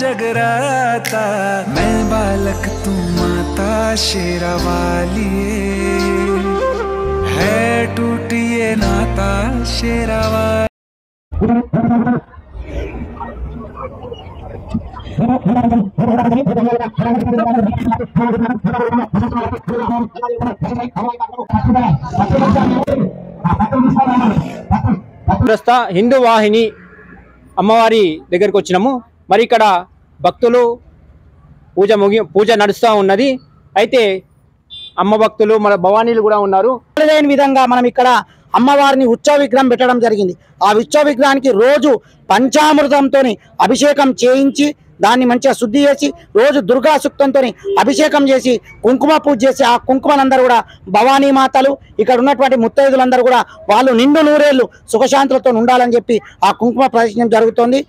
जगराता, मैं बालक तू माता शेरा वाली है, टूटिए नाता शेरा वाली। హిందూ వాహిని అమ్మవారి దగ్గరికి వచ్చినాము. మరి ఇక్కడ భక్తులు పూజ నడుస్తూ ఉన్నది. అయితే అమ్మ భక్తులు మన భవానీలు కూడా ఉన్నారు. లేని విధంగా మనం ఇక్కడ అమ్మవారిని ఉత్సవ విగ్రహం పెట్టడం జరిగింది. ఆ ఉత్సవ విగ్రహానికి రోజు పంచామృతంతో అభిషేకం చేయించి దాన్ని మంచిగా శుద్ధి చేసి రోజు దుర్గా సూక్తంతో అభిషేకం చేసి కుంకుమ పూజ చేసి ఆ కుంకుమనందరూ కూడా భవానీ మాతలు ఇక్కడ ఉన్నటువంటి ముత్తైదులందరూ కూడా వాళ్ళు నిండు నూరేళ్లు సుఖశాంతులతో ఉండాలని చెప్పి ఆ కుంకుమ ప్రదర్శనం జరుగుతోంది.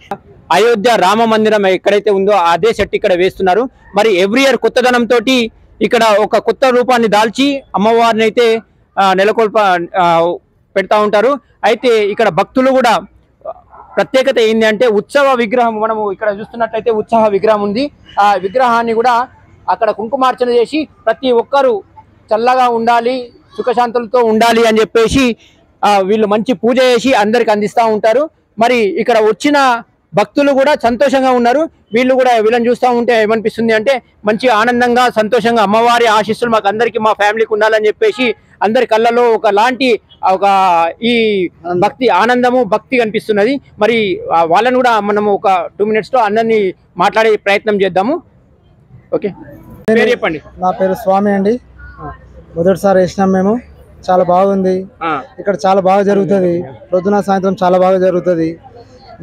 అయోధ్య రామ మందిరం ఎక్కడైతే ఉందో అదే సెట్ ఇక్కడ వేస్తున్నారు. మరి ఎవ్రీ ఇయర్ కొత్తదనంతో ఇక్కడ ఒక కొత్త రూపాన్ని దాల్చి అమ్మవారిని అయితే పెడతా ఉంటారు. అయితే ఇక్కడ భక్తులు కూడా ప్రత్యేకత ఏంటి అంటే ఉత్సవ విగ్రహం మనము ఇక్కడ చూస్తున్నట్లయితే ఉత్సవ విగ్రహం ఉంది. ఆ విగ్రహాన్ని కూడా అక్కడ కుంకుమార్చన చేసి ప్రతి ఒక్కరూ చల్లగా ఉండాలి, సుఖశాంతులతో ఉండాలి అని చెప్పేసి వీళ్ళు మంచి పూజ చేసి అందరికి అందిస్తూ ఉంటారు. మరి ఇక్కడ వచ్చిన భక్తులు కూడా సంతోషంగా ఉన్నారు. వీళ్ళని చూస్తూ ఉంటే ఏమనిపిస్తుంది అంటే మంచి ఆనందంగా సంతోషంగా అమ్మవారి ఆశీస్సులు మాకు అందరికీ మా ఫ్యామిలీకి ఉండాలని చెప్పేసి అందరి కళ్ళలో ఒక ఈ భక్తి ఆనందము భక్తి కనిపిస్తున్నది. మరి వాళ్ళని కూడా మనము ఒక 2 minutes లో అందరినీ మాట్లాడే ప్రయత్నం చేద్దాము. ఓకే, పేరు చెప్పండి. నా పేరు స్వామి అండి. మొదటిసారి వేసినాం మేము. చాలా బాగుంది. ఇక్కడ చాలా బాగా జరుగుతుంది. పొద్దున సాయంత్రం చాలా బాగా జరుగుతుంది.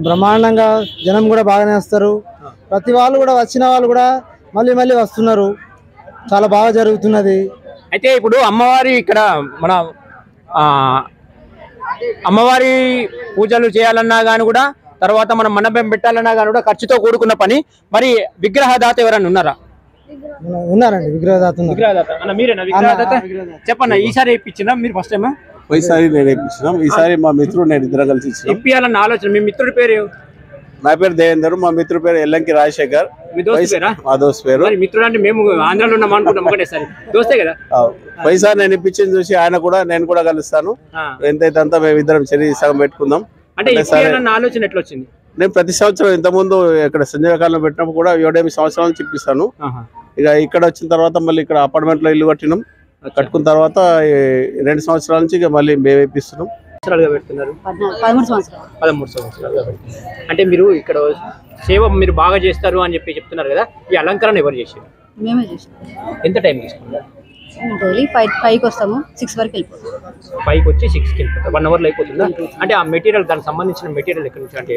బ్రహ్మాండంగా జనం కూడా బాగానే వస్తారు. ప్రతి వాళ్ళు కూడా వచ్చిన వాళ్ళు కూడా మళ్ళీ మళ్ళీ వస్తున్నారు. చాలా బాగా జరుగుతున్నది. అయితే ఇప్పుడు అమ్మవారి ఇక్కడ మన అమ్మవారి పూజలు చేయాలన్నా కానీ కూడా తర్వాత మనం మండపం పెట్టాలన్నా కానీ కూడా ఖర్చుతో కూడుకున్న పని. మరి విగ్రహదాత ఎవరైనా ఉన్నారా? ఉన్నారండి, విగ్రహదాత. మీరేనా విగ్రహదాత? చెప్పండి, ఈసారి ఇప్పించినా మీరు ఫస్ట్ టైం? ఈసారి నేను ఇప్పించినాం. ఈసారి మా మిత్రుడు నేను ఇద్దరం కలిసి ఇప్పియాలన్న ఆలోచన. మీ మిత్రుడి పేరు? నా పేరు దేవేందర్, మా మిత్రుడు పేరు ఎల్లంకి రాజశేఖర్. మీ దోస్తు పేరా? మా దోస్తు పేరు. మిత్రుడు అంటే మేము ఆంధ్రాలో ఉన్నాం అనుకుంటాం, ఒకటేసారి దోస్తే కదా. పైసా నేను ఇప్పించింది చూసి ఆయన కూడా నేను కూడా కలుస్తాను, ఎంతైతే అంతా మేము ఇద్దరం సగం పెట్టుకుందాం అంటే ఆలోచన ఎట్లా వచ్చింది? నేను ప్రతి సంవత్సరం ఇంతకుముందు ఇక్కడ సంజయకాలంలో పెట్టినప్పుడు కూడా 7 సంవత్సరాలు ఇప్పిస్తాను. ఇక ఇక్కడ వచ్చిన తర్వాత మళ్ళీ ఇక్కడ అపార్ట్మెంట్ లో ఇల్లు కట్టినాం. కట్టుకున్న తర్వాత 2 సంవత్సరాల నుంచి ఇక మళ్ళీ మేము ఇప్పిస్తున్నాం. 13 సంవత్సరాలుగా అంటే మీరు ఇక్కడ సేవ మీరు బాగా చేస్తారు అని చెప్పి చెప్తున్నారు కదా. ఈ అలంకరణ ఎవరు చేశారు? మేమే చేసాం. ఎంత టైం తీసుకున్నారు? డైలీ 5కి వస్తాము, 6 వరకు వెళ్ళిపోతాం. 5కి వచ్చి 6కి వెళ్ళిపోతాం. 1 అవర్లో అయిపోతుందా? అంటే ఆ మెటీరియల్ దానికి సంబంధించిన మెటీరియల్ ఎక్కడి నుంచి? అంటే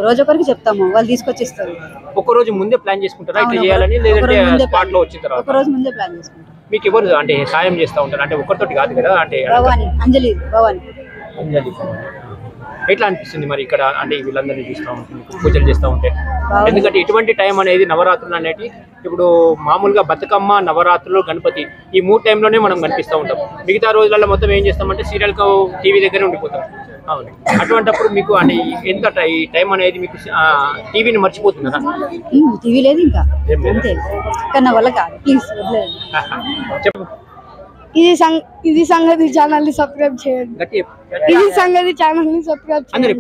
రోజు ఒకరికి చెప్తాము, వాళ్ళు తీసుకొచ్చి ఇస్తారు. ఒక రోజు ముందే ప్లాన్ చేసుకుంటారా ఇట్లా చేయాలని, లేదంటే స్పాట్ లో వచ్చిన తర్వాత? ఒక రోజు ముందే ప్లాన్ చేసుకుంటాం. మీకు ఎవరు అంటే సాయం చేస్తూ ఉంటారు? అంటే ఒకరితోటి కాదు కదా. అంటే అంజలి ఎట్లా అనిపిస్తుంది మరి ఇక్కడ అంటే వీళ్ళందరినీ చూస్తూ ఉంటుంది పూజలు చేస్తూ ఉంటే? ఎందుకంటే ఇటువంటి టైం అనేది నవరాత్రులు అనేటి ఇప్పుడు మామూలుగా బతుకమ్మ, నవరాత్రులు, గణపతి ఈ 3 టైంలోనే మనం కనిపిస్తూ ఉంటాం. మిగతా రోజులలో మొత్తం ఏం చేస్తామంటే సీరియల్ టీవీ దగ్గరే ఉండిపోతాం. అవును, అటువంటిప్పుడు మీకు అంటే ఎంత ఈ టైం అనేది మీకు టీవీని మర్చిపోతున్నారా? టీవీ లేదు ఇంకా అంతే, కన్నా వల్ల కాదు. ప్లీజ్ చెప్పు. ఇది సంగతి ఛానల్ ని సబ్స్క్రైబ్ చేయండి. ఇది సంగతి ఛానల్ ని సబ్స్క్రైబ్ చేయండి.